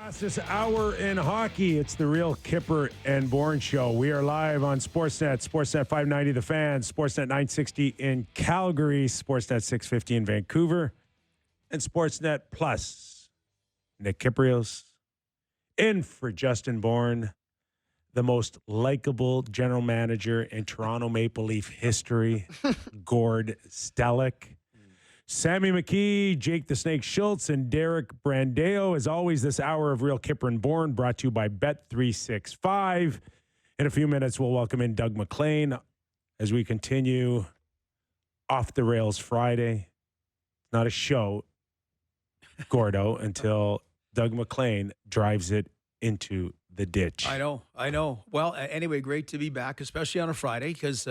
Fastest hour in hockey. It's the real Kyper and Bourne show. We are live on Sportsnet, Sportsnet 590 The Fan, Sportsnet 960 in Calgary, Sportsnet 650 in Vancouver, and Sportsnet Plus. Nick Kypreos in for Justin Bourne, the most likable general manager in Toronto Maple Leaf history, Gord Stellick. Sammy McKee, Jake the Snake Schultz, and Derek Brandeo. As always, this hour of Real Kyper and Bourne brought to you by Bet365. In a few minutes, we'll welcome in Doug MacLean as we continue Off the Rails Friday. Not a show, Gordo, until Doug MacLean drives it into the ditch. I know. Well, anyway, great to be back, especially on a Friday, because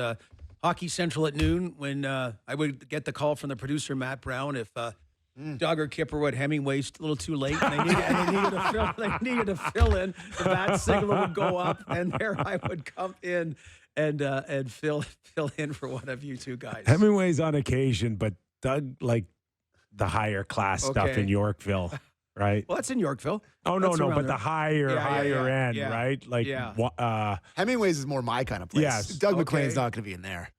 Hockey Central at noon, when I would get the call from the producer, Matt Brown, if Doug or Kyper would Hemingway's a little too late, and they needed to fill in. The bat signal would go up, and there I would come in and fill in for one of you two guys. Hemingway's on occasion, but Doug, like the higher class stuff in Yorkville, right? Well, that's in Yorkville. Oh, that's no, but there. the higher end, right? Like, Hemingway's is more my kind of place. Yes. Doug MacLean's not going to be in there.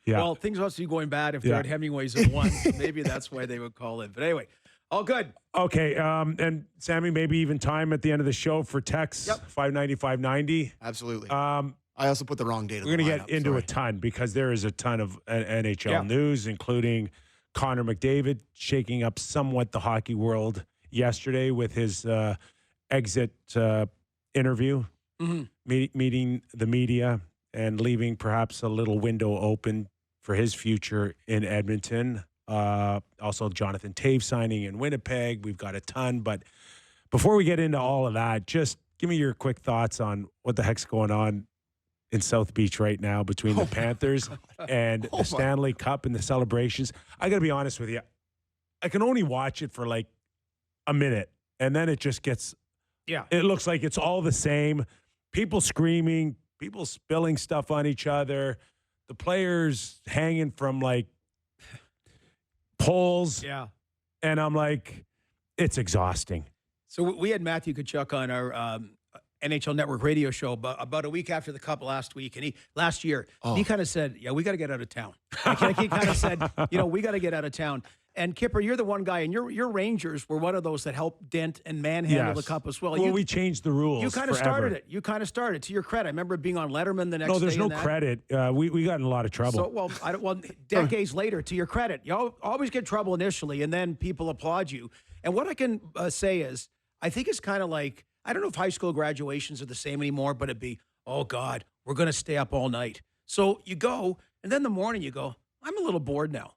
Yeah. Well, things must be going bad if they're at Hemingway's at one. So maybe that's why they would call in. But anyway, all good. Okay. And Sammy, maybe even time at the end of the show for texts. Yep. 590. Absolutely. I also put the wrong date. We're going to get into a ton because there is a ton of NHL news, including Connor McDavid shaking up somewhat the hockey world yesterday with his exit interview, meeting the media and leaving perhaps a little window open for his future in Edmonton. Also, Jonathan Toews signing in Winnipeg. We've got a ton. But before we get into all of that, just give me your quick thoughts on what the heck's going on in South Beach right now between the Panthers and the Stanley Cup and the celebrations. I got to be honest with you. I can only watch it for like a minute, and then it just gets it looks like it's all the same. People screaming, people spilling stuff on each other, the players hanging from like poles. Yeah. And I'm like, it's exhausting. So we had Matthew Tkachuk on our NHL Network radio show about a week after the Cup last week, and last year, he kind of said, we got to get out of town. He kind of said, we got to get out of town. And Kyper, you're the one guy, and your Rangers were one of those that helped dent and manhandle the Cup as well. Well, we changed the rules. You kind of started it. To your credit. I remember being on Letterman the next day. No, there's no credit. We got in a lot of trouble. So, decades later, to your credit, you always get trouble initially, and then people applaud you. And what I can say is, I think it's kind of like, I don't know if high school graduations are the same anymore, but it'd be, oh, God, we're going to stay up all night. So you go, and then in the morning you go, I'm a little bored now.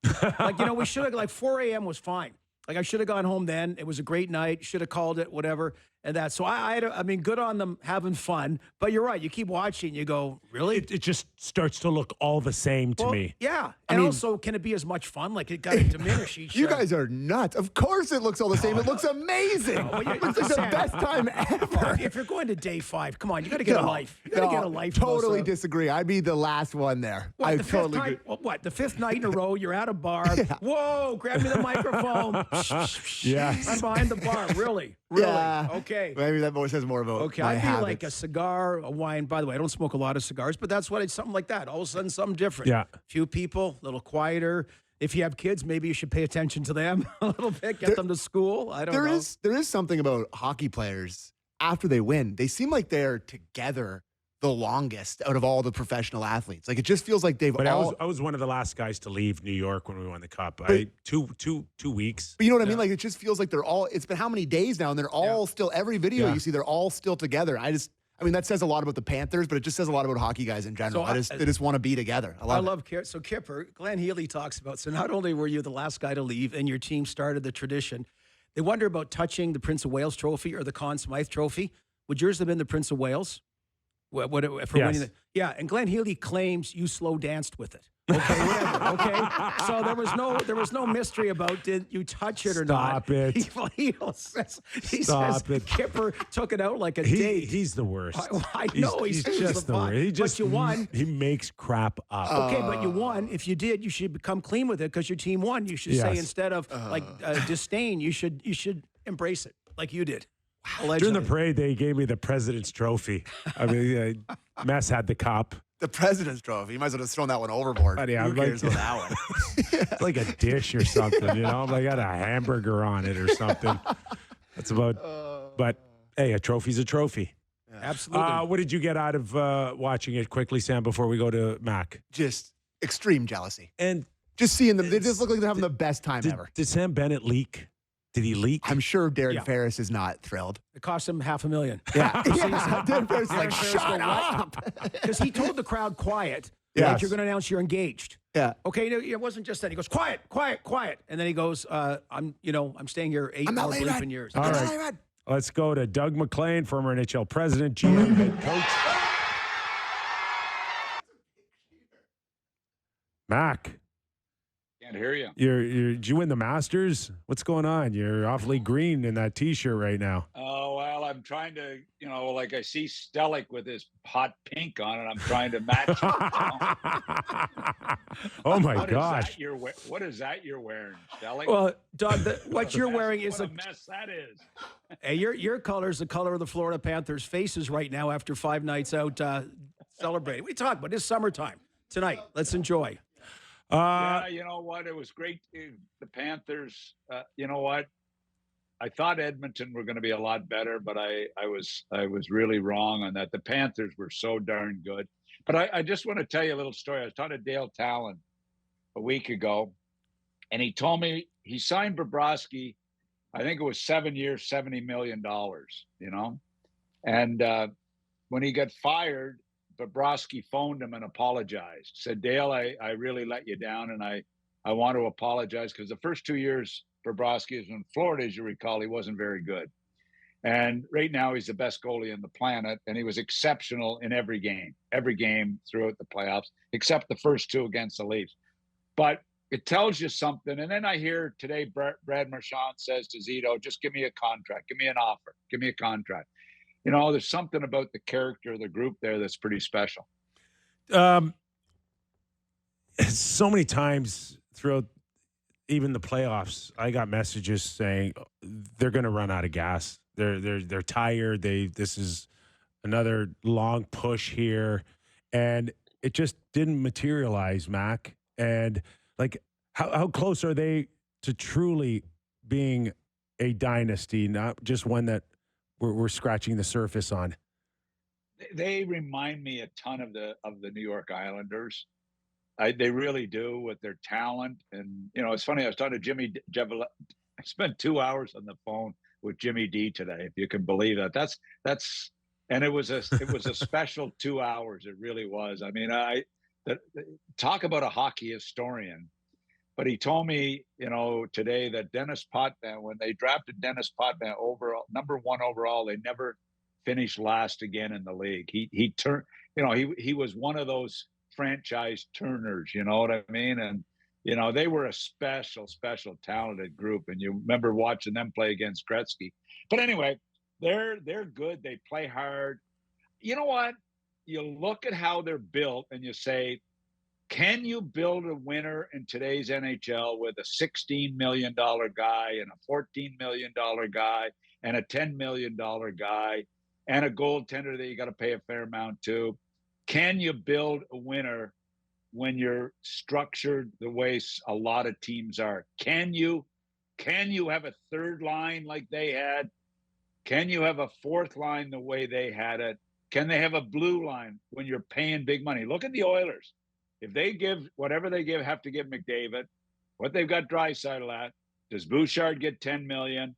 We should have, 4 a.m. was fine. I should have gone home then. It was a great night. Should have called it, whatever. And that. So, I mean, good on them having fun. But you're right. You keep watching. You go, really? It just starts to look all the same to me. Yeah. And also, can it be as much fun? Like, it got to diminish each You guys are nuts. Of course it looks all the same. It looks amazing. It's like the best time ever. If you're going to day 5, come on. You got to get a life. You got to get a life. Totally disagree. I'd be the last one there. The fifth night in a row, you're at a bar. Yeah. Whoa, grab me the microphone. Yes. I'm behind the bar. Really? Yeah. Okay. Maybe that says more about my I'd habits. be like a cigar, a wine. By the way, I don't smoke a lot of cigars, but that's what it's something like that. All of a sudden, something different. Yeah. Few people, a little quieter. If you have kids, maybe you should pay attention to them a little bit, get them to school. I don't know. There is something about hockey players after they win. They seem like they're together the longest out of all the professional athletes. Like, it just feels like they've all... I was one of the last guys to leave New York when we won the Cup. Two weeks. But you know what I mean? Like, it just feels like they're all... It's been how many days now, and they're all still... Every video you see, they're all still together. I mean, that says a lot about the Panthers, but it just says a lot about hockey guys in general. So they just want to be together. I love it. So Kyper, Glenn Healy talks about, so not only were you the last guy to leave and your team started the tradition, they wonder about touching the Prince of Wales trophy or the Conn Smythe trophy. Would yours have been the Prince of Wales? Winning it? Yeah, and Glenn Healy claims you slow danced with it. Okay, whatever. Okay, so there was no mystery about did you touch it or not. Stop it. He says Kyper took it out like a date. He's the worst. I know he's just the worst. But you won. He makes crap up. Okay, but you won. If you did, you should become clean with it because your team won. You should say instead of disdain, you should embrace it like you did. During the parade, they gave me the President's Trophy. I mean, Mess had the cup. The President's Trophy. You might as well have thrown that one overboard. Buddy, Who cares about that one? It's like a dish or something, you know? Like got a hamburger on it or something. That's about. But hey, a trophy's a trophy. Yeah. Absolutely. What did you get out of watching it quickly, Sam? Before we go to Mac, Just extreme jealousy. and Just seeing them, they just look like they're having the best time ever. did Sam Bennett leak? Did he leak? I'm sure Darren Yeah. Ferris is not thrilled. It cost him $500,000. Yeah. Darren Ferris is like, Ferris shut go, up. Because he told the crowd, quiet. Yes. Like you're going to announce you're engaged. Yeah. Okay, no, it wasn't just that. He goes, quiet, quiet, quiet. And then he goes, I'm staying here 8 I'm not more letting bleeping run. years. All right. Let's go to Doug MacLean, former NHL president, GM, head coach. Mac, Can't hear you. did you win the Masters? What's going on? You're awfully green in that T-shirt right now. Oh, well, I'm trying to, like I see Stellick with his hot pink on it. I'm trying to match it. Oh, my What is gosh. that what is that you're wearing, Stellick? Well, Doug, what you're wearing is what a mess that is. Hey, your color is the color of the Florida Panthers' faces right now after 5 nights out celebrating. What are you talking about? It's summertime tonight. Let's enjoy. Yeah, you know what? It was great. The Panthers, you know what? I thought Edmonton were going to be a lot better, but I was really wrong on that. The Panthers were so darn good. But I just want to tell you a little story. I was talking to Dale Talon a week ago, and he told me he signed Bobrovsky. I think it was 7 years, $70 million, And when he got fired, Bobrovsky phoned him and apologized. Said, Dale, I really let you down, and I want to apologize because the first 2 years Bobrovsky was in Florida, as you recall, he wasn't very good. And right now he's the best goalie on the planet, and he was exceptional in every game throughout the playoffs, except the first 2 against the Leafs. But it tells you something. And then I hear today Brad Marchand says to Zito, just give me a contract, give me an offer, give me a contract. There's something about the character of the group there that's pretty special. So many times throughout even the playoffs, I got messages saying they're going to run out of gas. They're tired. This is another long push here, and it just didn't materialize, Mac. And like, how close are they to truly being a dynasty, not just one that we're scratching the surface on? They remind me a ton of the New York Islanders. They really do, with their talent. And it's funny. I was talking to Jimmy. I spent 2 hours on the phone with Jimmy D today, if you can believe that. That's and it was a special 2 hours. It really was. I mean, talk about a hockey historian. But he told me, today that Dennis Potvin, when they drafted Dennis Potvin number 1 overall, they never finished last again in the league. He turned, he was one of those franchise turners, you know what I mean? And, they were a special, talented group. And you remember watching them play against Gretzky. But anyway, they're good. They play hard. You know what? You look at how they're built and you say, can you build a winner in today's NHL with a $16 million guy and a $14 million guy and a $10 million guy and a goaltender that you got to pay a fair amount to? Can you build a winner when you're structured the way a lot of teams are? Can you have a third line like they had? Can you have a fourth line the way they had it? Can they have a blue line when you're paying big money? Look at the Oilers. If they give whatever they have to give McDavid, what they've got Draisaitl at, does Bouchard get $10 million?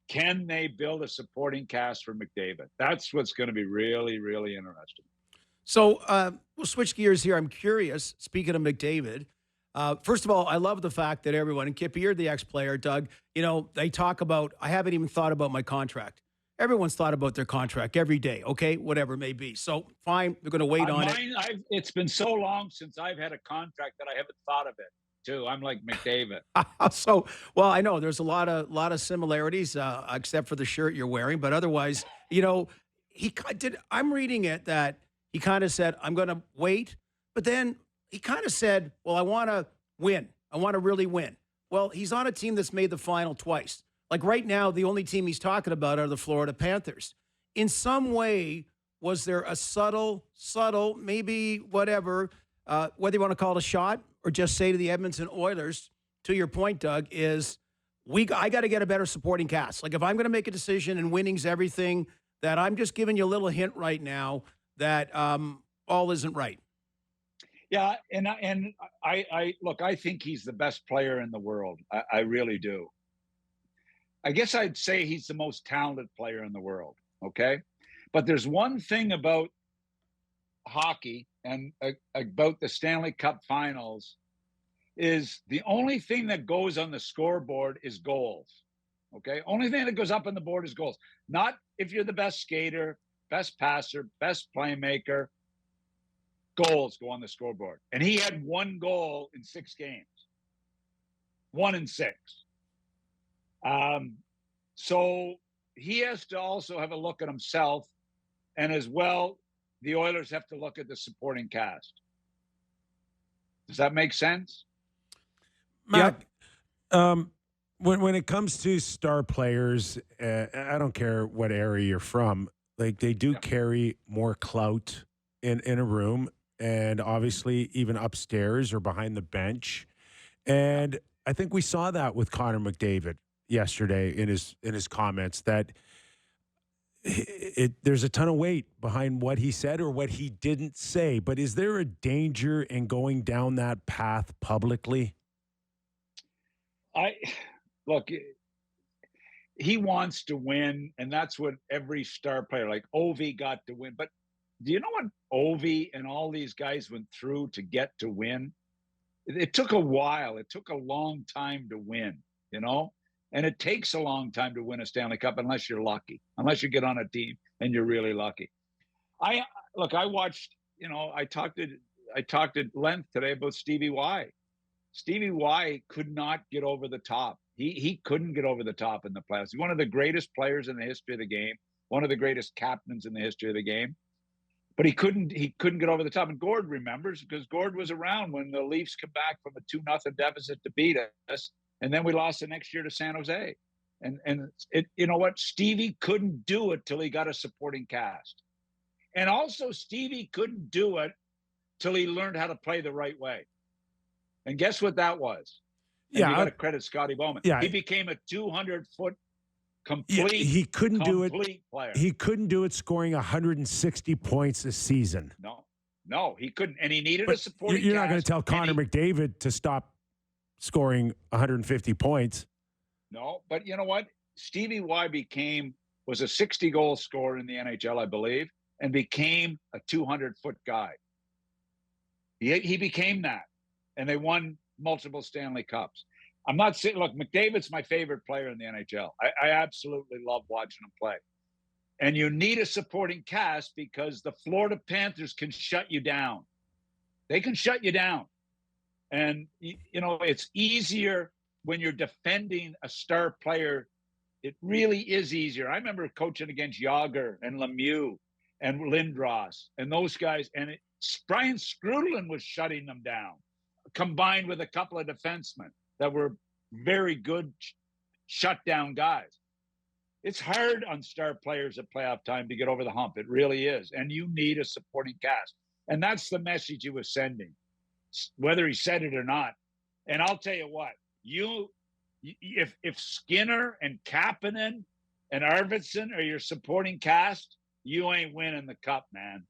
Can they build a supporting cast for McDavid? That's what's going to be really, really interesting. So we'll switch gears here. I'm curious, speaking of McDavid, first of all, I love the fact that everyone, and Kippy, you're the ex-player, Doug, they talk about, I haven't even thought about my contract. Everyone's thought about their contract every day, okay, whatever it may be. So fine, they're going to wait on it. It's been so long since I've had a contract that I haven't thought of it, too. I'm like McDavid. Well, I know there's a lot of similarities, except for the shirt you're wearing, but otherwise, I'm reading it that he kind of said, I'm going to wait, but then he kind of said, well, I want to win. I want to really win. Well, he's on a team that's made the final twice. Like right now, the only team he's talking about are the Florida Panthers. In some way, was there a subtle, maybe whatever, whether you want to call it a shot or just say to the Edmonton Oilers, to your point, Doug, is I got to get a better supporting cast. Like if I'm going to make a decision and winning's everything, that I'm just giving you a little hint right now that all isn't right. Yeah, and I look, I think he's the best player in the world. I really do. I guess I'd say he's the most talented player in the world, okay? But there's one thing about hockey and about the Stanley Cup Finals is the only thing that goes on the scoreboard is goals, okay? Only thing that goes up on the board is goals. Not if you're the best skater, best passer, best playmaker. Goals go on the scoreboard. And he had 1 goal in 6 games. 1 in 6. So he has to also have a look at himself. And as well, the Oilers have to look at the supporting cast. Does that make sense? Mac, when it comes to star players, I don't care what area you're from, like they do carry more clout in a room. And obviously even upstairs or behind the bench. And I think we saw that with Connor McDavid yesterday in his comments that there's a ton of weight behind what he said or what he didn't say. But is there a danger in going down that path publicly? Look, he wants to win, and that's what every star player, like Ovi, got to win. But do you know what Ovi and all these guys went through to get to win? It took a while. It took a long time to win, you know? And it takes a long time to win a Stanley Cup unless you're lucky, unless you get on a team and you're really lucky. I watched, you know, I talked at length today about Stevie Y. Stevie Y could not get over the top. He couldn't get over the top in the playoffs. He's one of the greatest players in the history of the game, one of the greatest captains in the history of the game. But he couldn't get over the top. And Gord remembers because Gord was around when the Leafs came back from a 2-0 deficit to beat us. And then we lost the next year to San Jose. And you know what? Stevie couldn't do it till he got a supporting cast. And also Stevie couldn't do it till he learned how to play the right way. And guess what that was? And you got to credit Scotty Bowman. Yeah. He became a 200-foot complete. He couldn't do it. Player. He couldn't do it scoring 160 points a season. No, he couldn't. And he needed a supporting You're cast. not going to tell Connor McDavid to stop scoring 150 points. No, but you know what? Stevie Y was a 60-goal scorer in the NHL, I believe, and became a 200-foot guy. He became that, and they won multiple Stanley Cups. I'm not saying, look, McDavid's my favorite player in the NHL. I absolutely love watching him play. And you need a supporting cast because the Florida Panthers can shut you down. They can shut you down. And, you know, it's easier when you're defending a star player. It really is easier. I remember coaching against Yager and Lemieux and Lindros and those guys. And Brian Skrudlin was shutting them down, combined with a couple of defensemen that were very good shutdown guys. It's hard on star players at playoff time to get over the hump. It really is. And you need a supporting cast. And that's the message he was sending, whether he said it or not. And I'll tell you what, if Skinner and Kapanen and Arvidsson are your supporting cast, you ain't winning the cup, man.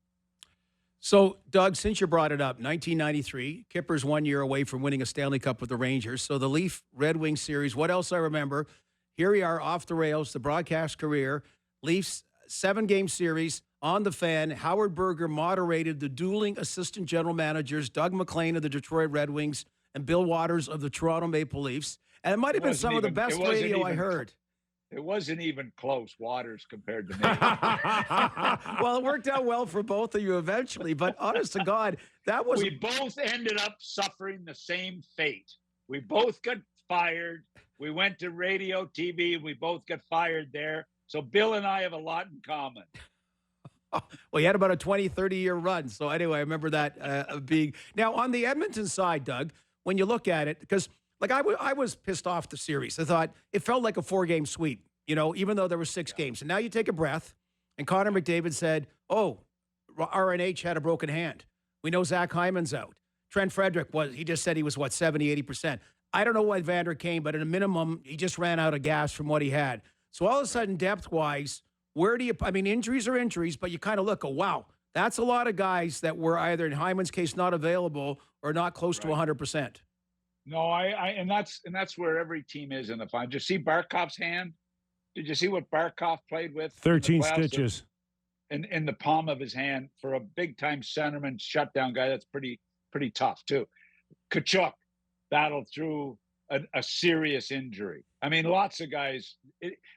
So, Doug, since you brought it up, 1993, Kyper's 1 year away from winning a Stanley Cup with the Rangers. So the Leaf-Red Wings series, what else I remember? Here we are off the rails, the broadcast career. Leafs 7-game series on the Fan. Howard Berger moderated the dueling assistant general managers, Doug MacLean of the Detroit Red Wings and Bill Waters of the Toronto Maple Leafs. And it might have been some of the best radio I heard. It wasn't even close, Waters compared to me. Well, it worked out well for both of you eventually, but honest to God, that was... We both ended up suffering the same fate. We both got fired. We went to radio, TV. We both got fired there. So Bill and I have a lot in common. Well, he had about a 20, 30-year run. So anyway, I remember that being... Now, on the Edmonton side, Doug, when you look at it, because Like I was pissed off the series. I thought it felt like a 4-game sweep, even though there were 6 games. And now you take a breath, and Connor McDavid said, "Oh, RNH had a broken hand. We know Zach Hyman's out. Trent Frederick he just said he was 70, 80%. I don't know what Vander came, but at a minimum, he just ran out of gas from what he had. So all of a sudden, depth-wise, injuries are injuries, but you kind of look, wow, that's a lot of guys that were either in Hyman's case not available or not close to 100%. No, and that's where every team is in the final. Did you see Barkov's hand? Did you see what Barkov played with? 13 stitches. In the palm of his hand for a big-time centerman shutdown guy. That's pretty tough, too. Tkachuk battled through a serious injury. I mean, lots of guys.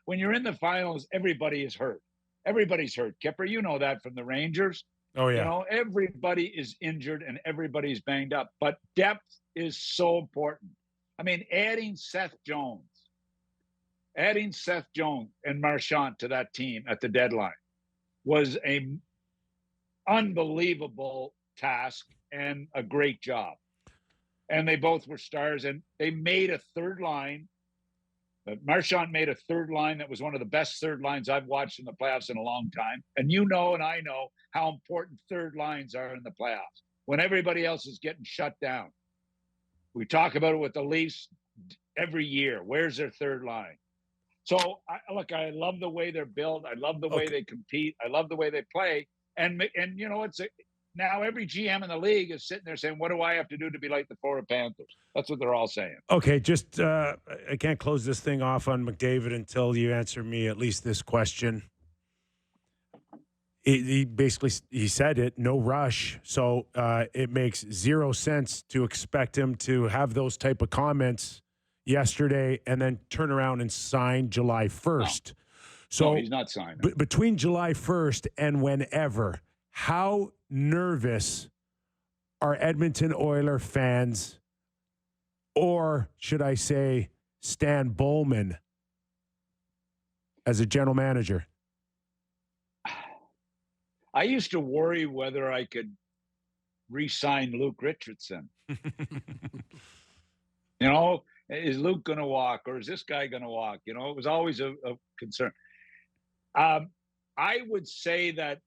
When you're in the finals, everybody is hurt. Everybody's hurt. Kyper, you know that from the Rangers. Oh, yeah. Everybody is injured and everybody's banged up. But depth is so important. I mean, adding Seth Jones and Marchand to that team at the deadline was a unbelievable task and a great job. And they both were stars, and they made a third line. Marchand made a third line that was one of the best third lines I've watched in the playoffs in a long time. And and I know how important third lines are in the playoffs when everybody else is getting shut down. We talk about it with the Leafs every year. Where's their third line? So, I love the way they're built. I love the way they compete. I love the way they play. And now every GM in the league is sitting there saying, what do I have to do to be like the Florida Panthers? That's what they're all saying. Okay, just I can't close this thing off on McDavid until you answer me at least this question. He basically said it, no rush. So it makes 0 sense to expect him to have those type of comments yesterday and then turn around and sign July 1st. So he's not signing. Between July 1st and whenever, how nervous are Edmonton Oiler fans, or should I say Stan Bowman, as a general manager? I used to worry whether I could re-sign Luke Richardson. Is Luke going to walk, or is this guy going to walk? It was always a concern. I would say that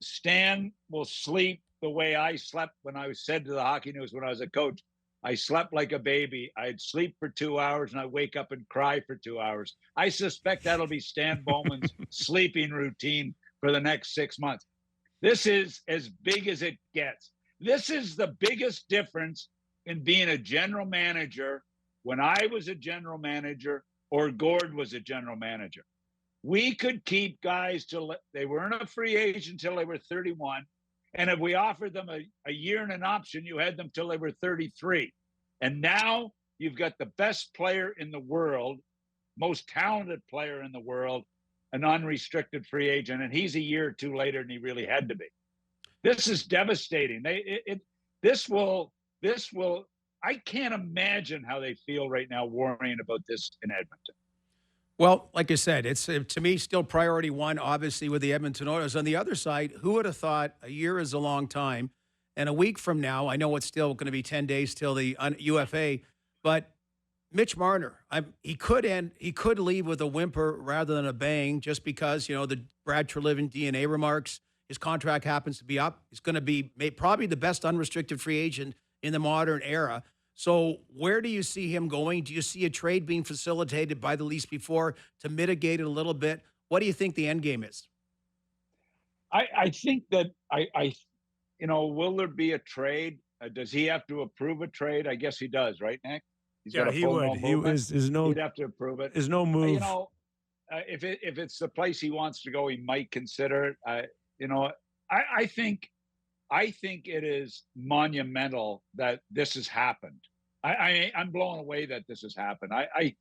Stan will sleep the way I slept when I was said to the Hockey News when I was a coach. I slept like a baby. I'd sleep for 2 hours and I'd wake up and cry for 2 hours. I suspect that'll be Stan Bowman's sleeping routine for the next 6 months. This is as big as it gets. This is the biggest difference in being a general manager when I was a general manager or Gord was a general manager. We could keep guys till they weren't a free agent until they were 31. And if we offered them a year and an option, you had them till they were 33. And now you've got the best player in the world, most talented player in the world, an unrestricted free agent. And he's a year or two later than he really had to be. This is devastating. This will, I can't imagine how they feel right now worrying about this in Edmonton. Well, like I said, it's to me still priority one, obviously, with the Edmonton Oilers. On the other side, who would have thought a year is a long time, and a week from now, I know it's still going to be 10 days till the UFA, but Mitch Marner, he could leave with a whimper rather than a bang, just because the Brad Treliving DNA remarks. His contract happens to be up. He's going to be probably the best unrestricted free agent in the modern era. So where do you see him going? Do you see a trade being facilitated by the Leafs before to mitigate it a little bit? What do you think the end game is? I think that will there be a trade? Does he have to approve a trade? I guess he does, right, Nick? He would. He'd have to approve it. There's no move. If it's the place he wants to go, he might consider it. I think it is monumental that this has happened. I'm blown away that this has happened. I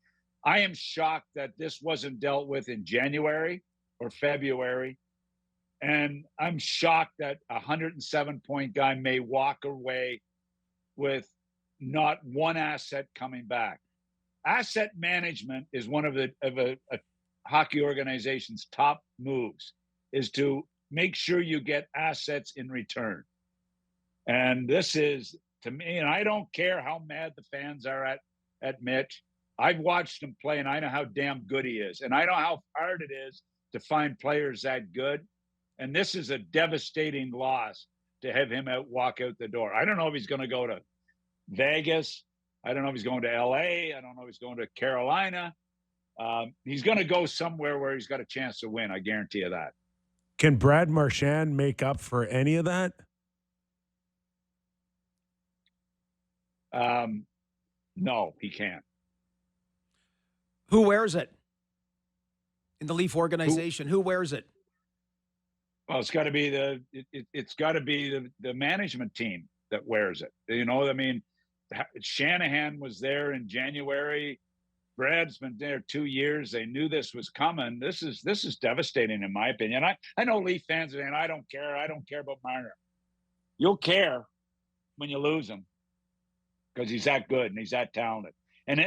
am shocked that this wasn't dealt with in January or February. And I'm shocked that a 107-point guy may walk away with not one asset coming back. Asset management is one of a hockey organization's top moves, is to make sure you get assets in return. And this is to me, and I don't care how mad the fans are at Mitch. I've watched him play, and I know how damn good he is. And I know how hard it is to find players that good. And this is a devastating loss to have him walk out the door. I don't know if he's going to go to Vegas. I don't know if he's going to L.A. I don't know if he's going to Carolina. He's going to go somewhere where he's got a chance to win. I guarantee you that. Can Brad Marchand make up for any of that? No, he can't. Who wears it in the Leaf organization? Who wears it? Well, it's got to be the management team that wears it. You know, I mean, Shanahan was there in January. Brad's been there 2 years. They knew this was coming. This is devastating, in my opinion. I know Leaf fans are saying, I don't care. I don't care about Marner. You'll care when you lose him because he's that good and he's that talented. And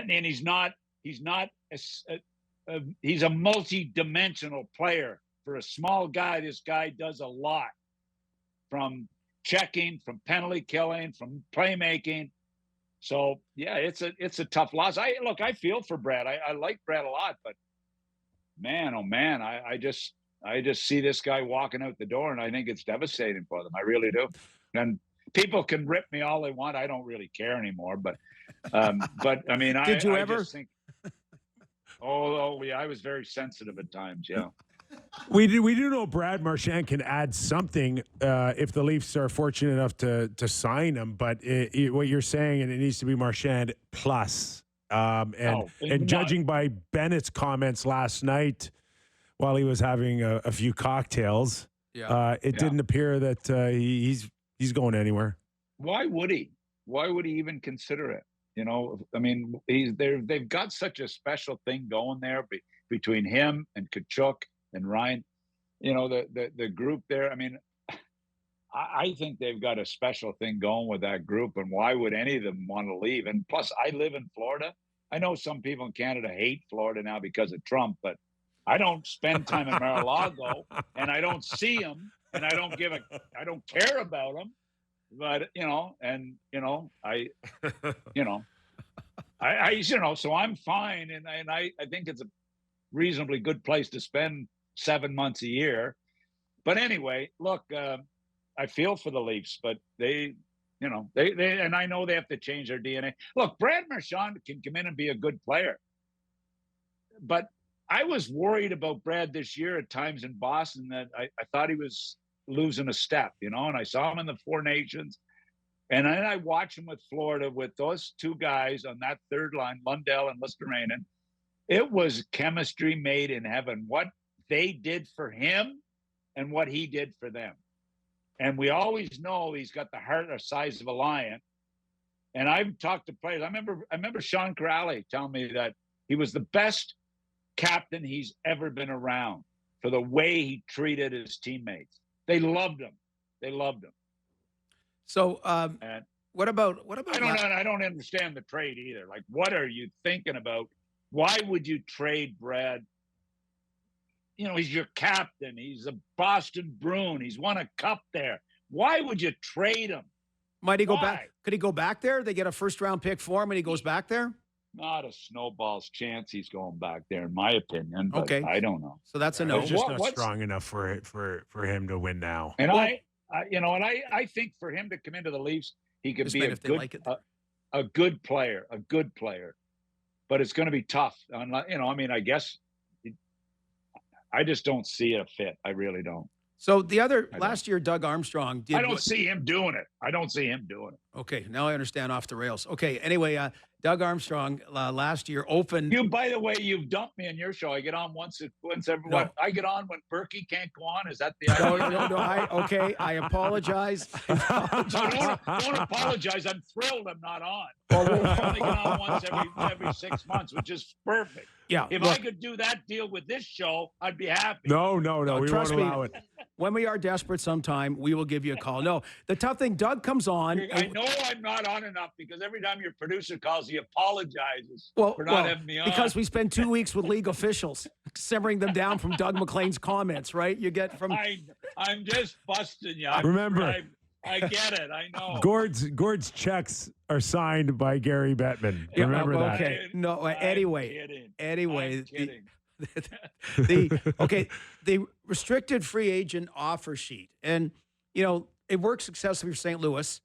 he's a multi-dimensional player. For a small guy, this guy does a lot, from checking, from penalty killing, from playmaking. So yeah, it's a tough loss. I feel for Brad. I like Brad a lot, but man, oh man, I just see this guy walking out the door, and I think it's devastating for them. I really do. And people can rip me all they want. I don't really care anymore. But I mean, Did you ever? Just think, oh yeah, I was very sensitive at times. Yeah. We do know Brad Marchand can add something if the Leafs are fortunate enough to sign him. But what you're saying, and it needs to be Marchand plus. And judging by Bennett's comments last night while he was having a few cocktails, it didn't appear that he's going anywhere. Why would he? Why would he even consider it? You know, I mean, they've got such a special thing going there between him and Kachuk and Ryan, you know, the group there. I mean, I think they've got a special thing going with that group, and why would any of them want to leave? And plus, I live in Florida. I know some people in Canada hate Florida now because of Trump, but I don't spend time in Mar-a-Lago, and I don't see them, and I don't care about them. But so I'm fine, and I think it's a reasonably good place to spend 7 months a year. But anyway, look, I feel for the Leafs, but they and I know they have to change their DNA. Look, Brad Marchand can come in and be a good player, but I was worried about Brad this year at times in Boston that I thought he was losing a step, and I saw him in the Four Nations, and then I watched him with Florida with those two guys on that third line, Lundell and Listerinen. It was chemistry made in heaven. What they did for him and what he did for them. And we always know he's got the heart the size of a lion. And I've talked to players. I remember Sean Crowley telling me that he was the best captain he's ever been around for the way he treated his teammates. They loved him. So what about I don't understand the trade either. Like, what are you thinking about? Why would you trade Brad? He's your captain. He's a Boston Bruin. He's won a cup there. Why would you trade him? Might he go back? Could he go back there? They get a first-round pick for him, and he goes back there? Not a snowball's chance he's going back there, in my opinion. But okay, I don't know. So that's a no. It's just not strong enough for him to win now. And I think for him to come into the Leafs, he could be a good player. But it's going to be tough. I guess I just don't see a fit. I really don't. So last year, Doug Armstrong did. I don't see him doing it. Okay, now I understand off the rails. Okay, anyway, Doug Armstrong last year opened. By the way, you've dumped me on your show. I get on once everyone. No. I get on when Berkey can't go on. Is that the idea? No. I apologize. Don't apologize. I'm thrilled I'm not on. I only get on once every 6 months, which is perfect. Yeah. If I could do that deal with this show, I'd be happy. No. We won't allow it. When we are desperate sometime, we will give you a call. No, the tough thing, Doug comes on. I know I'm not on enough because every time your producer calls, he apologizes for not having me on. Because we spend 2 weeks with league officials, simmering them down from Doug MacLean's comments, right? You get from... I'm just busting you. Remember, I get it. I know. Gord's checks are signed by Gary Bettman. Remember that. Okay. No. I'm Anyway. kidding. Anyway. I'm kidding. The restricted free agent offer sheet, and it worked successfully for St. Louis.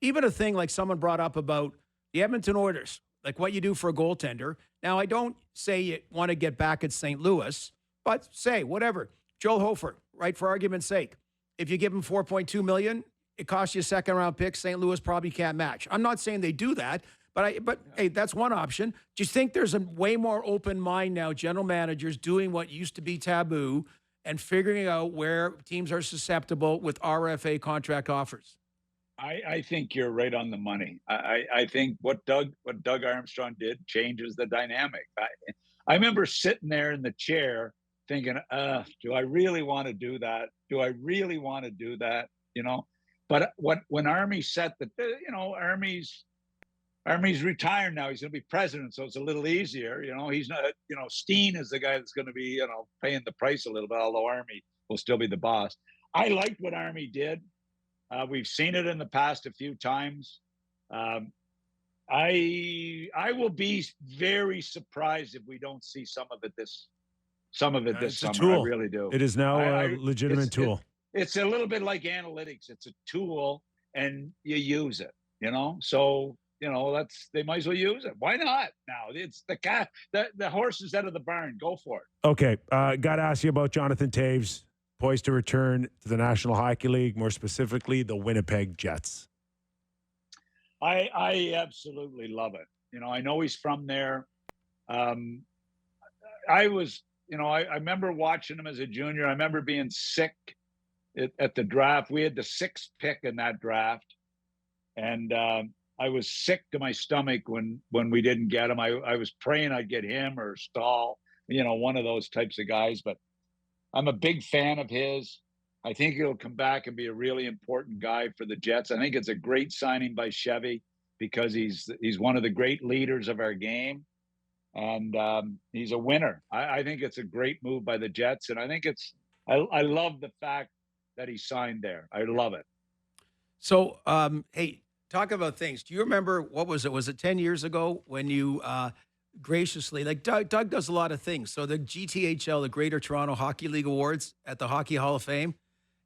Even a thing like someone brought up about the Edmonton Oilers, like what you do for a goaltender. Now, I don't say you want to get back at St. Louis, but say whatever. Joel Hofer, right? For argument's sake, if you give him $4.2 million, it costs you a second-round pick. St. Louis probably can't match. I'm not saying they do that. But hey, that's one option. Do you think there's a way more open mind now, general managers doing what used to be taboo and figuring out where teams are susceptible with RFA contract offers? I think you're right on the money. I think what Doug Armstrong did changes the dynamic. I remember sitting there in the chair thinking, do I really want to do that? Do I really want to do that? But when Army set the, Army's retired now. He's going to be president, so it's a little easier. He's not. Steen is the guy that's going to be, paying the price a little bit. Although Army will still be the boss. I liked what Army did. We've seen it in the past a few times. I will be very surprised if we don't see some of it this summer. I really do. It is now a legitimate tool. It's a little bit like analytics. It's a tool, and you use it. So. They might as well use it. Why not? Now it's the horse is out of the barn. Go for it. Okay. Got to ask you about Jonathan Toews, poised to return to the National Hockey League, more specifically the Winnipeg Jets. I absolutely love it. I know he's from there. I remember watching him as a junior. I remember being sick at the draft. We had the 6th pick in that draft. And, I was sick to my stomach when we didn't get him. I was praying I'd get him or Stahl, one of those types of guys. But I'm a big fan of his. I think he'll come back and be a really important guy for the Jets. I think it's a great signing by Chevy because he's one of the great leaders of our game, and he's a winner. I think it's a great move by the Jets, and I think I love the fact that he signed there. I love it. So, hey. Talk about things. Do you remember, what was it? Was it 10 years ago when you graciously, like Doug does a lot of things. So the GTHL, the Greater Toronto Hockey League Awards at the Hockey Hall of Fame.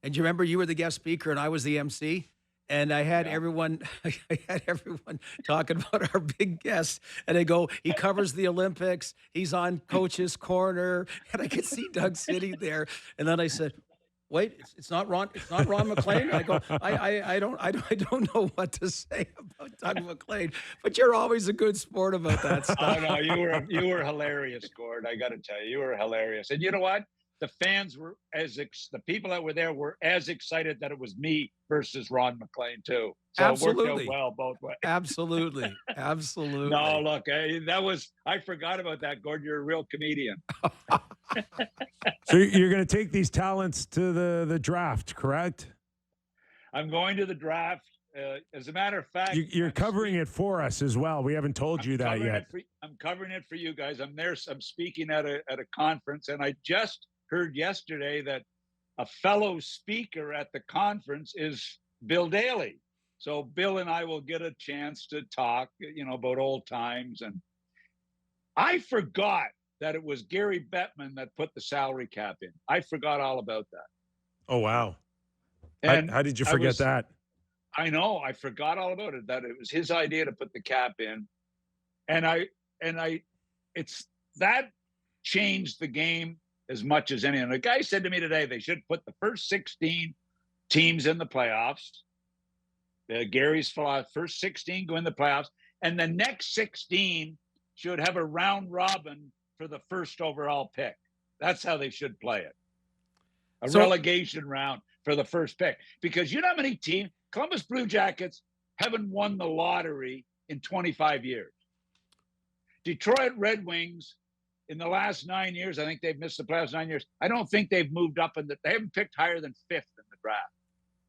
And do you remember you were the guest speaker and I was the MC? And I had everyone talking about our big guest. And they go, he covers the Olympics. He's on Coach's Corner. And I could see Doug sitting there. And then I said, wait, it's not Ron. It's not Ron MacLean. I go, I don't know what to say about Doug MacLean, but you're always a good sport about that stuff. Oh no, you were hilarious, Gord. I got to tell you were hilarious. And you know what? The fans were the people that were there were as excited that it was me versus Ron MacLean too. So Absolutely. It worked out well both ways. Absolutely. No, look, I forgot about that, Gord. You're a real comedian. So you're going to take these talents to the draft, correct? I'm going to the draft. As a matter of fact, you're covering it for us as well. We haven't told you that yet. I'm covering it for you guys. I'm there. I'm speaking at a conference, and I just heard yesterday that a fellow speaker at the conference is Bill Daly. So Bill and I will get a chance to talk, about old times. And I forgot that it was Gary Bettman that put the salary cap in. I forgot all about that. Oh, wow. And how did you forget that? I know. I forgot all about it, that it was his idea to put the cap in. And it's that changed the game as much as anything. The guy said to me today, they should put the first 16 teams in the playoffs. Gary's first 16 go in the playoffs, and the next 16 should have a round robin for the first overall pick. That's how they should play it. A relegation round for the first pick. Because you know how many teams, Columbus Blue Jackets haven't won the lottery in 25 years. Detroit Red Wings, in the last 9 years, I think they've missed the playoffs 9 years. I don't think they've moved up they haven't picked higher than 5th in the draft.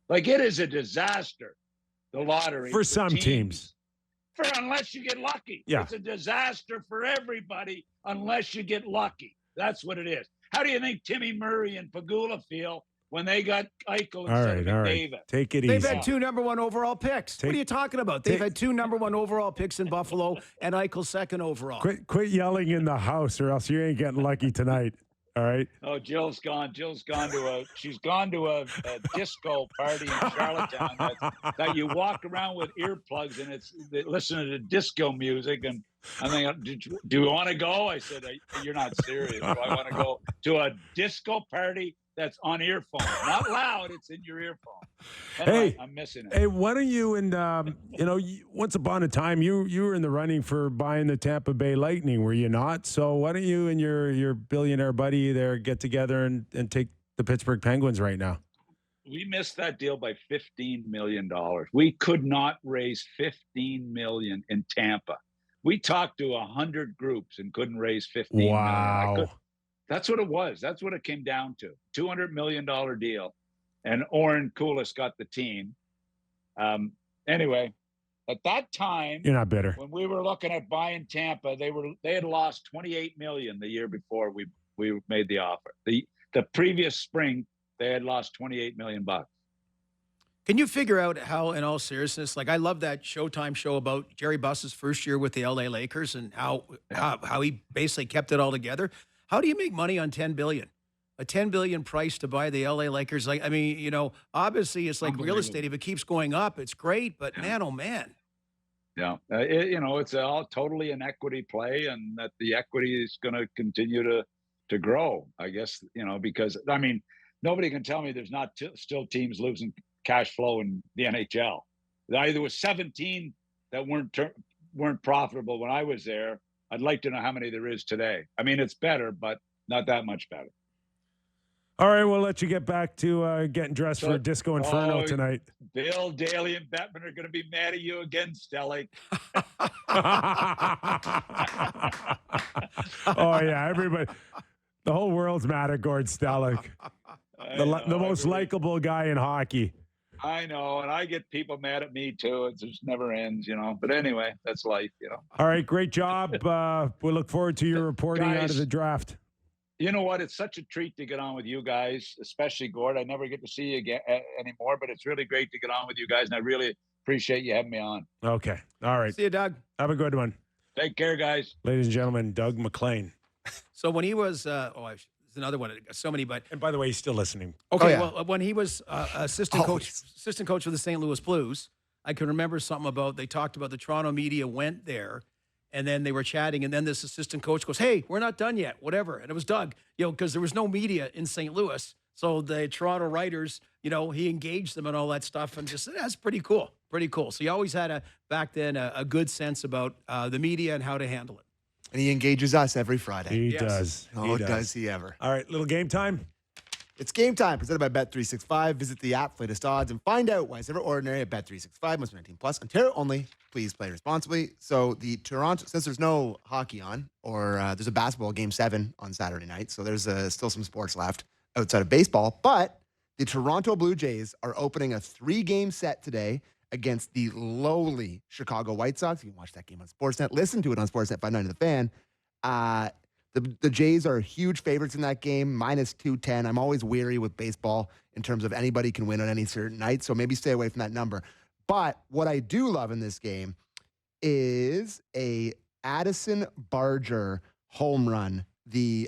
Like, it is a disaster, the lottery. For some teams. Unless you get lucky. Yeah. It's a disaster for everybody unless you get lucky. That's what it is. How do you think Timmy Murray and Pagula feel when they got Eichel All instead right, of all McDavid. right. Take it They've easy. had 2 number 1 overall picks. What are you talking about? They've had 2 number 1 overall picks in Buffalo and Eichel 2nd overall. Quit yelling in the house, or else you ain't getting lucky tonight. All right. Oh, Jill's gone. She's gone to a disco party in Charlottetown that you walk around with earplugs and they listen to disco music. And I think, do you want to go? I said, you're not serious. Do I want to go to a disco party that's on earphones? Not loud. It's in your earphone. Anyway, Hey, I'm missing it. Hey, why don't you and once upon a time you were in the running for buying the Tampa Bay Lightning, were you not? So why don't you and your billionaire buddy there get together and take the Pittsburgh Penguins right now? We missed that deal by $15 million. We could not raise $15 million in Tampa. We talked to 100 groups and couldn't raise $15 million. That's what it was. That's what it came down to. $200 million deal. And Oren Koulis got the team. Anyway, at that time, you're not bitter. When we were looking at buying Tampa, they had lost $28 million the year before we made the offer. The previous spring, they had lost $28 million. Can you figure out how, in all seriousness, like I love that Showtime show about Jerry Buss's first year with the LA Lakers and how he basically kept it all together. How do you make money on $10 billion? A $10 billion price to buy the LA Lakers. Like, I mean, obviously it's like real estate. If it keeps going up, it's great. But man, oh man. Yeah, it's all totally an equity play, and that the equity is going to continue to grow. I guess because I mean, nobody can tell me there's not still teams losing cash flow in the NHL. There was 17 that weren't profitable when I was there. I'd like to know how many there is today. I mean, it's better, but not that much better. All right, we'll let you get back to getting dressed for Disco Inferno tonight. Bill, Daly, and Bettman are going to be mad at you again, Stellick. Oh, yeah, everybody. The whole world's mad at Gord Stellick. The most likable guy in hockey. I know, and I get people mad at me, too. It just never ends, But anyway, that's life, All right, great job. We look forward to your reporting out of the draft. You know what? It's such a treat to get on with you guys, especially Gord. I never get to see you again anymore, but it's really great to get on with you guys, and I really appreciate you having me on. Okay. All right. See you, Doug. Have a good one. Take care, guys. Ladies and gentlemen, Doug MacLean. So when he was, there's another one, so many, but. And by the way, he's still listening. Okay, well, when he was assistant coach for the St. Louis Blues, I can remember something about, they talked about the Toronto media went there. And then they were chatting, and then this assistant coach goes, "Hey, we're not done yet, whatever." And it was Doug, because there was no media in St. Louis. So the Toronto writers, he engaged them and all that stuff, and just that's pretty cool, pretty cool. So he always had back then a good sense about the media and how to handle it. And he engages us every Friday. He does. Oh, does he ever? All right, little game time. It's game time, presented by Bet365. Visit the app, latest odds, and find out why it's ever ordinary at Bet365. Must be 19 plus. Ontario only. Please play responsibly. So the Toronto, since there's no hockey on, or there's a basketball game 7 on Saturday night, so there's still some sports left outside of baseball. But the Toronto Blue Jays are opening a 3-game set today against the lowly Chicago White Sox. You can watch that game on Sportsnet. Listen to it on Sportsnet 590 The Fan. The Jays are huge favorites in that game, minus 210. I'm always weary with baseball in terms of anybody can win on any certain night, so maybe stay away from that number. But what I do love in this game is a Addison Barger home run.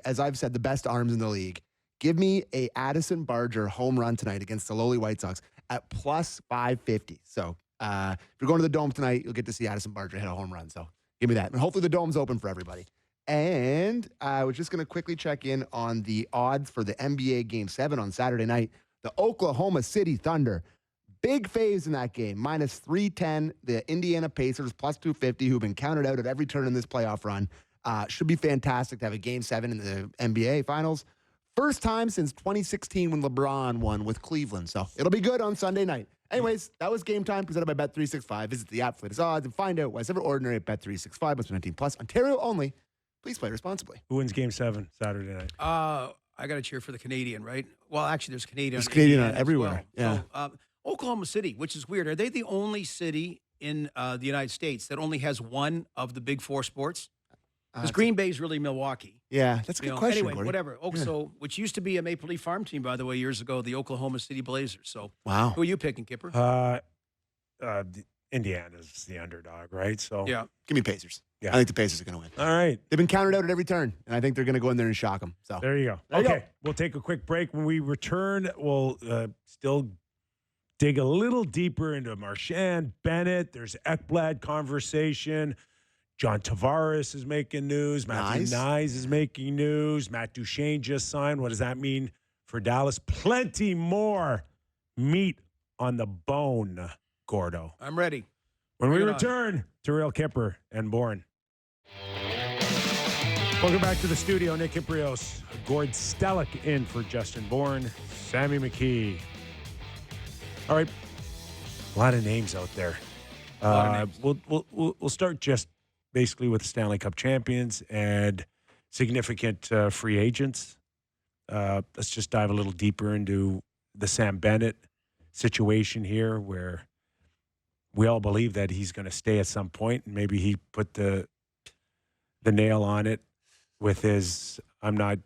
As I've said, the best arms in the league. Give me a Addison Barger home run tonight against the lowly White Sox at plus 550. So if you're going to the Dome tonight, you'll get to see Addison Barger hit a home run. So give me that. And hopefully the Dome's open for everybody. And I was just going to quickly check in on the odds for the NBA Game 7 on Saturday night. The Oklahoma City Thunder, big faves in that game, minus 310. The Indiana Pacers, plus 250, who've been counted out at every turn in this playoff run. Should be fantastic to have a Game 7 in the NBA Finals. First time since 2016 when LeBron won with Cleveland. So it'll be good on Sunday night. Anyways, that was Game Time presented by Bet365. Visit the app for latest odds and find out why it's ever ordinary at Bet365. Must be 19 plus. Ontario only. Please play responsibly. Who wins Game 7 Saturday night? I got to cheer for the Canadian, right? Well, actually, there's Canadian. There's Canadian everywhere. Well. Yeah. So, Oklahoma City, which is weird. Are they the only city in the United States that only has one of the big 4 sports? Because Green Bay's really Milwaukee. Yeah, that's a good question. Anyway, Gordy. whatever. So, which used to be a Maple Leaf farm team, by the way, years ago, the Oklahoma City Blazers. So, Wow. who are you picking, Kipper? Indiana's the underdog, right? So Yeah. Give me Pacers. Yeah. I think the Pacers are going to win. All right. They've been counted out at every turn, and I think they're going to go in there and shock them. So There you go. There you Okay. go. We'll take a quick break. When we return, we'll still dig a little deeper into Marchand, Bennett. There's Ekblad conversation. John Tavares is making news. Matthew Nyes is making news. Matt Duchene just signed. What does that mean for Dallas? Plenty more meat on the bone, Gordo. I'm ready. When we Bring it return to Real Kyper and Bourne. Welcome back to the studio. Nick Kypreos, Gord Stellick in for Justin Bourne, Sammy McKee. All right, a lot of names out there. We'll start just basically with the Stanley Cup champions and significant free agents. Let's just dive a little deeper into the Sam Bennett situation here, where we all believe that he's going to stay at some point, and maybe he put the nail on it with his I'm not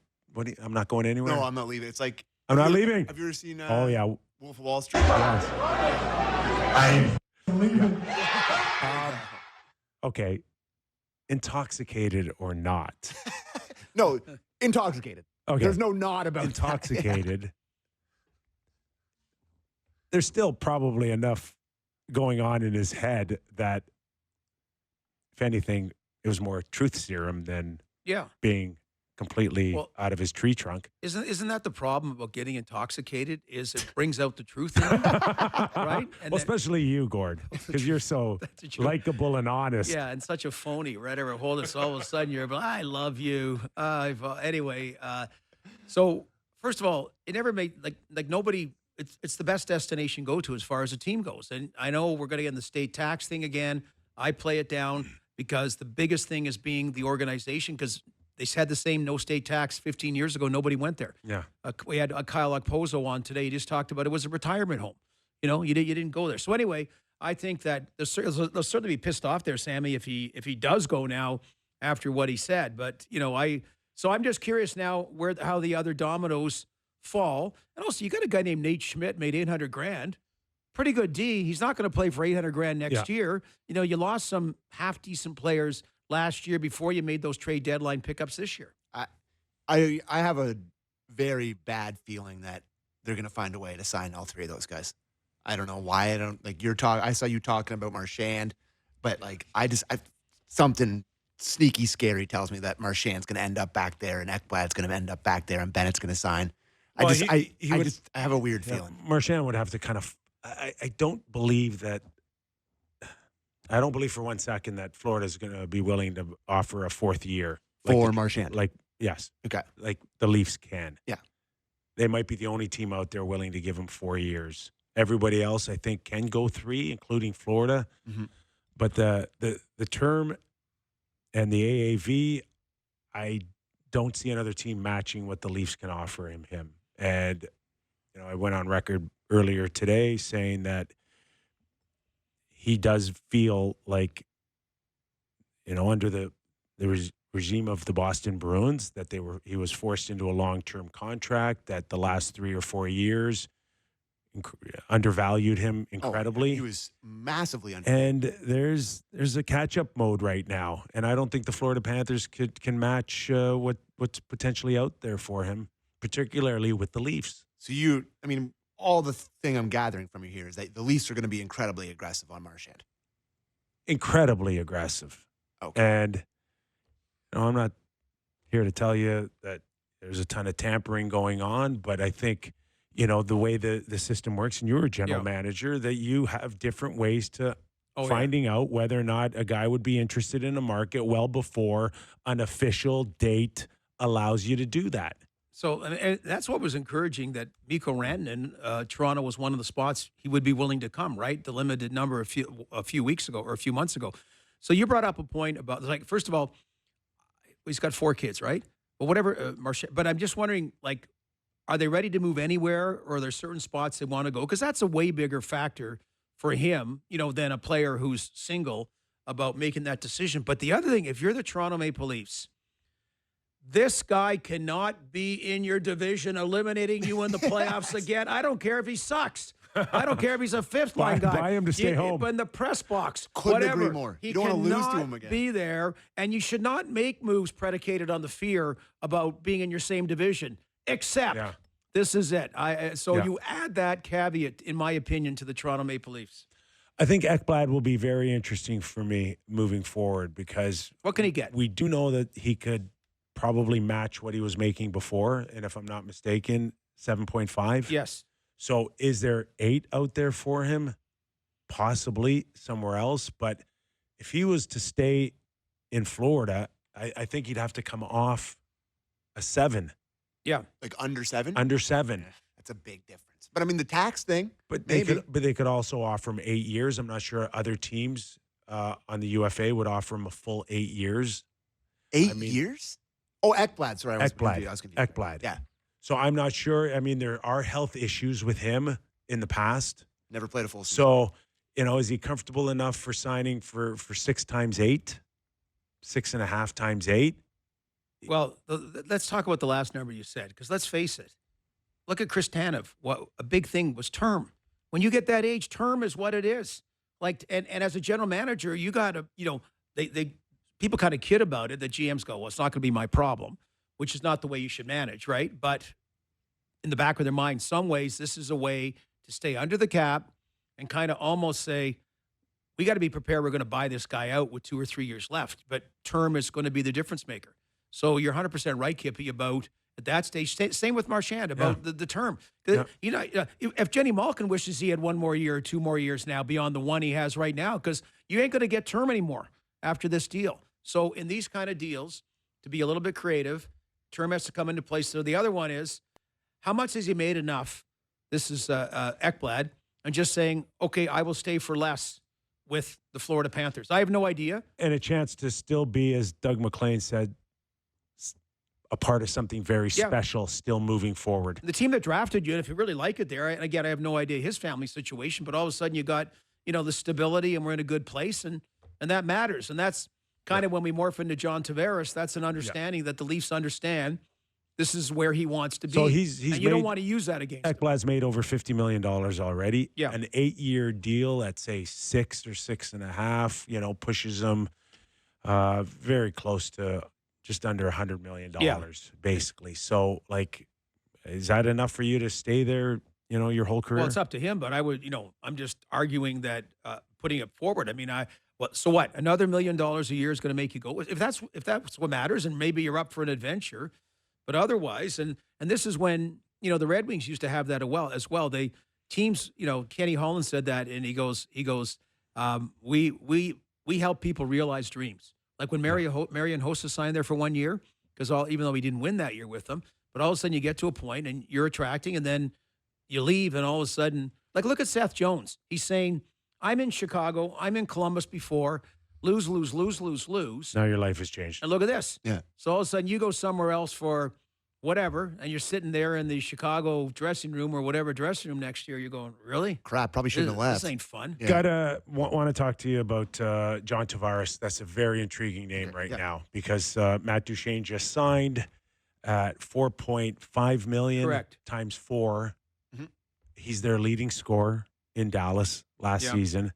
going anywhere. No, I'm not leaving. It's like I'm not leaving. Have you ever seen Oh yeah. Wolf of Wall Street? Yes. I'm leaving. Okay. Intoxicated or not? No, intoxicated. Okay. There's no nod about intoxicated. There's still probably enough going on in his head that, if anything, it was more truth serum than being completely out of his tree trunk. Isn't that the problem about getting intoxicated? Is it brings out the truth in you, right? And especially you, Gord, because you're so likable and honest. Yeah, and such a phony, right? Ever hold us all of a sudden you're like, I love you. Anyway, so first of all, it never made like nobody. It's the best destination go to as far as a team goes. And I know we're going to get in the state tax thing again. I play it down because the biggest thing is being the organization, because they had the same no state tax 15 years ago. Nobody went there. Yeah. We had Kyle Okposo on today. He just talked about it was a retirement home. You didn't go there. So anyway, I think that they'll certainly be pissed off there, Sammy, if he does go now after what he said. But so I'm just curious now how the other dominoes fall. And also, you got a guy named Nate Schmidt made $800,000. Pretty good D. He's not going to play for $800,000 next year. You lost some half decent players last year before you made those trade deadline pickups this year. I have a very bad feeling that they're going to find a way to sign all three of those guys. I don't know why. I saw you talking about Marchand, but something sneaky scary tells me that Marchand's going to end up back there and Ekblad's going to end up back there and Bennett's going to sign. I have a weird feeling. Marchand would have to kind of. I don't believe that. I don't believe for one second that Florida's going to be willing to offer a fourth year for Marchand. Yes. Okay. Like the Leafs can. Yeah. They might be the only team out there willing to give him 4 years. Everybody else, I think, can go 3, including Florida. Mm-hmm. But the term and the AAV, I don't see another team matching what the Leafs can offer him. And I went on record earlier today saying that he does feel like, under the regime of the Boston Bruins, that he was forced into a long-term contract, that the last 3 or 4 years undervalued him incredibly. He was massively undervalued. And there's a catch-up mode right now, and I don't think the Florida Panthers can match what's potentially out there for him, particularly with the Leafs. So all the thing I'm gathering from you here is that the Leafs are going to be incredibly aggressive on Marchand. Incredibly aggressive. Okay. And I'm not here to tell you that there's a ton of tampering going on, but I think, the way the system works, and you're a general manager, that you have different ways to finding out whether or not a guy would be interested in a market well before an official date allows you to do that. So and that's what was encouraging, that Mikko Rantanen, Toronto was one of the spots he would be willing to come, right? The limited number a few weeks ago or a few months ago. So you brought up a point about, first of all, he's got 4 kids, right? But whatever, but I'm just wondering, are they ready to move anywhere, or are there certain spots they want to go? Because that's a way bigger factor for him, than a player who's single. about making that decision. But the other thing, if you're the Toronto Maple Leafs, this guy cannot be in your division eliminating you in the playoffs again. I don't care if he sucks. I don't care if he's a fifth line guy. Buy him to stay home. But in the press box, Couldn't whatever. agree more. He You don't want to lose to cannot him again. be there, and you should not make moves predicated on the fear about being in your same division, except this is it. You add that caveat, in my opinion, to the Toronto Maple Leafs. I think Ekblad will be very interesting for me moving forward because what can he get? We do know that he could probably match what he was making before, and if I'm not mistaken, 7.5. Yes. So is there 8 out there for him? Possibly somewhere else. But if he was to stay in Florida, I think he'd have to come off a 7. Yeah. Like under 7? Under 7. That's a big difference. But I mean, the tax thing. But they could also offer him 8 years. I'm not sure other teams on the UFA would offer him a full 8 years. 8 years? Oh, Ekblad. Sorry, I was confused. Ekblad. Yeah. So I'm not sure. I mean, there are health issues with him in the past. Never played a full season. So, is he comfortable enough for signing for 6 times 8? 6.5 times 8? Well, let's talk about the last number you said, because let's face it. Look at Chris Tanev. What a big thing was term. When you get that age, term is what it is. Like, and as a general manager, you got to, people kind of kid about it. The GMs go, well, it's not going to be my problem, which is not the way you should manage, right? But in the back of their mind, some ways, this is a way to stay under the cap and kind of almost say, we got to be prepared. We're going to buy this guy out with 2 or 3 years left, but term is going to be the difference maker. So you're 100% right, Kippy, about at that stage. Same with Marchand about the term. If Jenny Malkin wishes he had 1 more year or 2 more years now beyond the 1 he has right now, because you ain't going to get term anymore after this deal. So in these kind of deals, to be a little bit creative, term has to come into place. So the other one is, how much has he made enough? This is Ekblad, and just saying, okay, I will stay for less with the Florida Panthers. I have no idea. And a chance to still be, as Doug MacLean said, a part of something very special still moving forward. The team that drafted you, and if you really like it there, and again, I have no idea his family situation, but all of a sudden you got, the stability and we're in a good place, and that matters. And that's kind of when we morph into John Tavares, that's an understanding that the Leafs understand this is where he wants to be. So he's and you don't want to use that against him. Ekblad's made over $50 million already. Yeah. An 8-year deal at, say, 6 or 6.5, pushes him very close to just under $100 million, basically. So, is that enough for you to stay there, your whole career? Well, it's up to him, but I would, I'm just arguing that putting it forward. I mean, so what? Another $1 million a year is going to make you go. If that's what matters, and maybe you're up for an adventure, but otherwise, and this is when the Red Wings used to have that as well. They teams, Kenny Holland said that, and he goes, we help people realize dreams. Like when Marian Hossa signed there for 1 year, because even though he didn't win that year with them, but all of a sudden you get to a point and you're attracting, and then you leave, and all of a sudden, look at Seth Jones. He's saying, I'm in Chicago, I'm in Columbus before, lose. Now your life has changed. And look at this. Yeah. So all of a sudden you go somewhere else for whatever, and you're sitting there in the Chicago dressing room or whatever dressing room next year, you're going, really? Crap, probably shouldn't have left. This ain't fun. Yeah. Want to talk to you about John Tavares. That's a very intriguing name now because Matt Duchene just signed at $4.5 million Correct. times 4. Mm-hmm. He's their leading scorer in Dallas last season.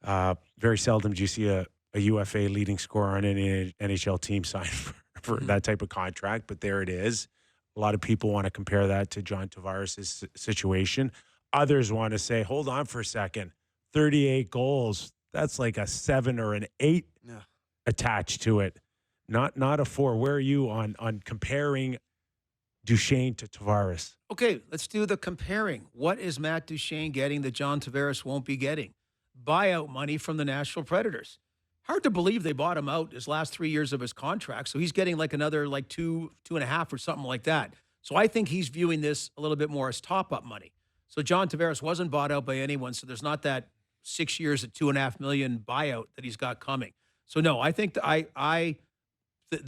Very seldom do you see a UFA leading scorer on any NHL team sign for that type of contract, but there it is. A lot of people want to compare that to John Tavares' situation. Others want to say, hold on for a second, 38 goals, that's like a 7 or an 8 attached to it, not a 4. Where are you on comparing Duchene to Tavares? Okay, let's do the comparing. What is Matt Duchene getting that John Tavares won't be getting? Buyout money from the Nashville Predators. Hard to believe they bought him out his last 3 years of his contract. So he's getting another 2.5 or something like that. So I think he's viewing this a little bit more as top-up money. So John Tavares wasn't bought out by anyone. So there's not that 6 years at $2.5 million buyout that he's got coming. So no, I think the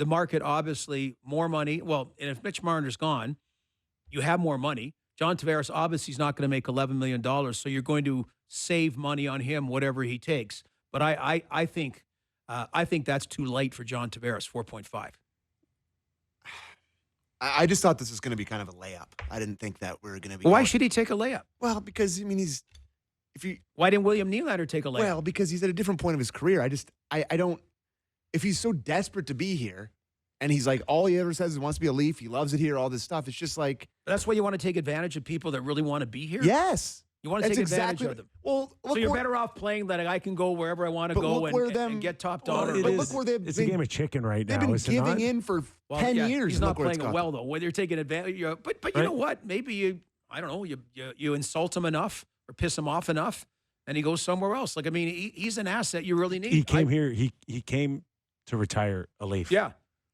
market, obviously more money. Well, and if Mitch Marner's gone, you have more money. John Tavares obviously is not going to make $11 million. So you're going to save money on him, whatever he takes. But I think that's too late for John Tavares, 4.5. I just thought this was going to be kind of a layup. I didn't think that we were going to be. Why should he take a layup? Well, because why didn't William Nylander take a layup? Well, because he's at a different point of his career. I don't. If he's so desperate to be here, and he's like, all he ever says is wants to be a Leaf, he loves it here, all this stuff. It's just like that's why you want to take advantage of people that really want to be here. Yes, you want to take advantage of them. Well, so you're better off playing that I can go wherever I want to go and get top dollar. Well, look where it's a game of chicken right now. They've been giving in for 10 years. He's not playing it well though. Whether you're taking advantage, but you know what? Maybe I don't know. You insult him enough or piss him off enough, and he goes somewhere else. Like I mean, he's an asset you really need. He came here. He came to retire a Leaf. Yeah,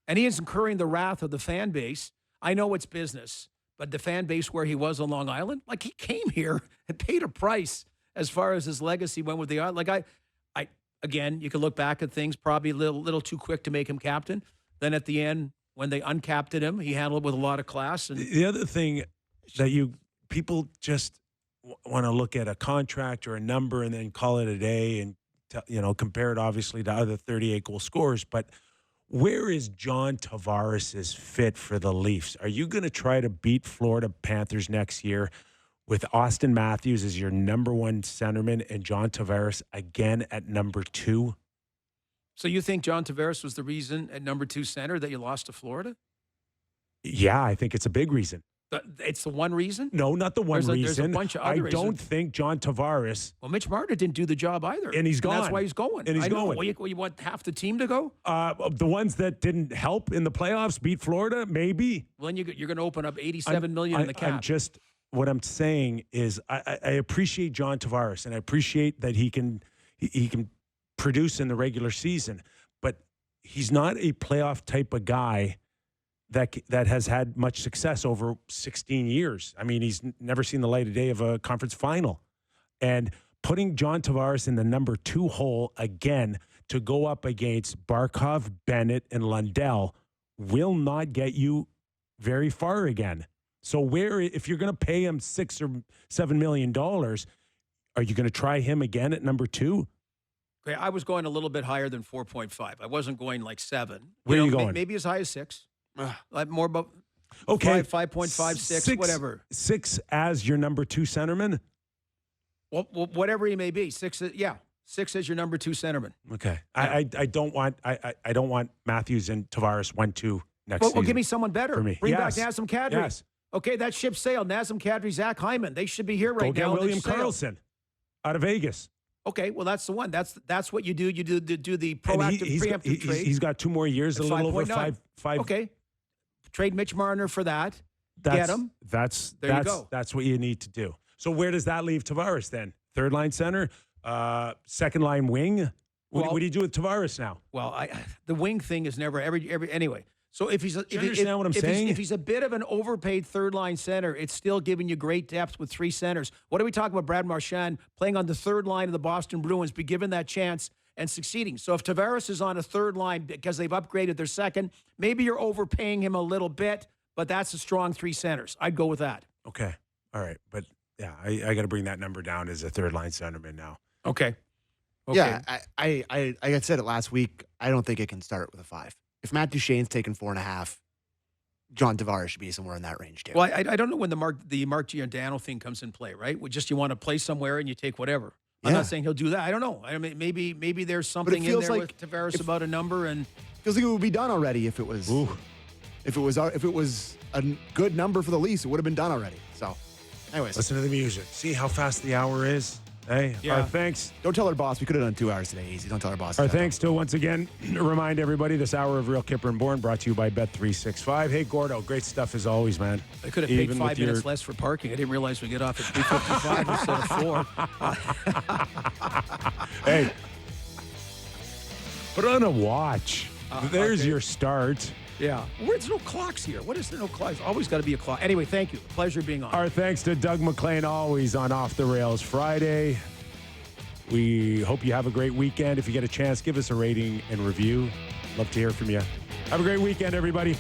and he is incurring the wrath of the fan base. I know it's business, but the fan base where he was on Long Island, like he came here and paid a price as far as his legacy went with the island. Like I again, you can look back at things probably a little too quick to make him captain. Then at the end, when they uncaptained him, he handled it with a lot of class. And the other thing that people just want to look at a contract or a number and then call it a day and compare it obviously to other 38-goal scorers, but where is John Tavares' fit for the Leafs? Are you going to try to beat Florida Panthers next year with Austin Matthews as your number one centerman and John Tavares again at number 2? So you think John Tavares was the reason at number 2 center that you lost to Florida? Yeah, I think it's a big reason. It's the one reason? No, not the one reason. There's a bunch of other reasons. I don't think John Tavares. Well, Mitch Marner didn't do the job either. And he's gone. That's why he's going. And he's going. Well, you want half the team to go? The ones that didn't help in the playoffs beat Florida, maybe. Well, then you're going to open up $87 million in the cap. What I'm saying is I appreciate John Tavares, and I appreciate that he can produce in the regular season, but he's not a playoff type of guy that has had much success over 16 years. I mean, he's never seen the light of day of a conference final. And putting John Tavares in the number 2 hole again to go up against Barkov, Bennett, and Lundell will not get you very far again. So if you're going to pay him $6 or $7 million, are you going to try him again at number 2? Okay, I was going a little bit higher than 4.5. I wasn't going like 7. Where are you going? Maybe as high as 6. Like more about 5.5, 6, whatever. 6 as your number 2 centerman? Well, whatever he may be. 6 as your number 2 centerman. Okay. Yeah. I don't want Matthews and Tavares 1-2 next season. Well, give me someone better. For me. Bring back Nazem Kadri. Yes. Okay, that ship sailed. Nazem Kadri, Zach Hyman. They should be here right now. Go get William Karlsson out of Vegas. Okay, well, that's the one. That's what you do. You do the proactive, preemptive trade. He's got 2 more years, a little over 5. Okay. Trade Mitch Marner for that. Get him. There you go. That's what you need to do. So where does that leave Tavares then? 3rd line center? 2nd line wing? What do you do with Tavares now? Well, the wing thing is never every anyway. So if he's understand what I'm saying? If he's a bit of an overpaid 3rd line center, it's still giving you great depth with 3 centers. What are we talking about? Brad Marchand playing on the 3rd line of the Boston Bruins, be given that chance and succeeding. So if Tavares is on a 3rd line because they've upgraded their 2nd, maybe you're overpaying him a little bit, but that's a strong 3 centers. I'd go with that. Okay. All right. But yeah, I got to bring that number down as a 3rd line centerman now. Okay. Yeah, I said it last week. I don't think it can start with a 5. If Matt Duchene's taking 4.5, John Tavares should be somewhere in that range too. Well, I don't know when the Mark Giordano thing comes in play, right? You want to play somewhere and you take whatever. I'm not saying he'll do that. I don't know. I mean, maybe there's something in there with Tavares about a number, and feels like it would be done already if it was a good number for the Leafs. It would have been done already. So, anyways, listen to the music. See how fast the hour is. Hey, our thanks. Don't tell our boss. We could have done 2 hours today. Easy. Don't tell our boss. Our thanks to, once again, remind everybody, this hour of Real Kyper and Bourne brought to you by Bet365. Hey, Gordo, great stuff as always, man. I could have paid 5 minutes less for parking. I didn't realize we get off at 3:55 instead of 4. Hey, put on a watch. There's your start. Yeah. There's no clocks here. What is there? No clocks? Always got to be a clock. Anyway, thank you. Pleasure being on. Our thanks to Doug MacLean, always on Off the Rails Friday. We hope you have a great weekend. If you get a chance, give us a rating and review. Love to hear from you. Have a great weekend, everybody.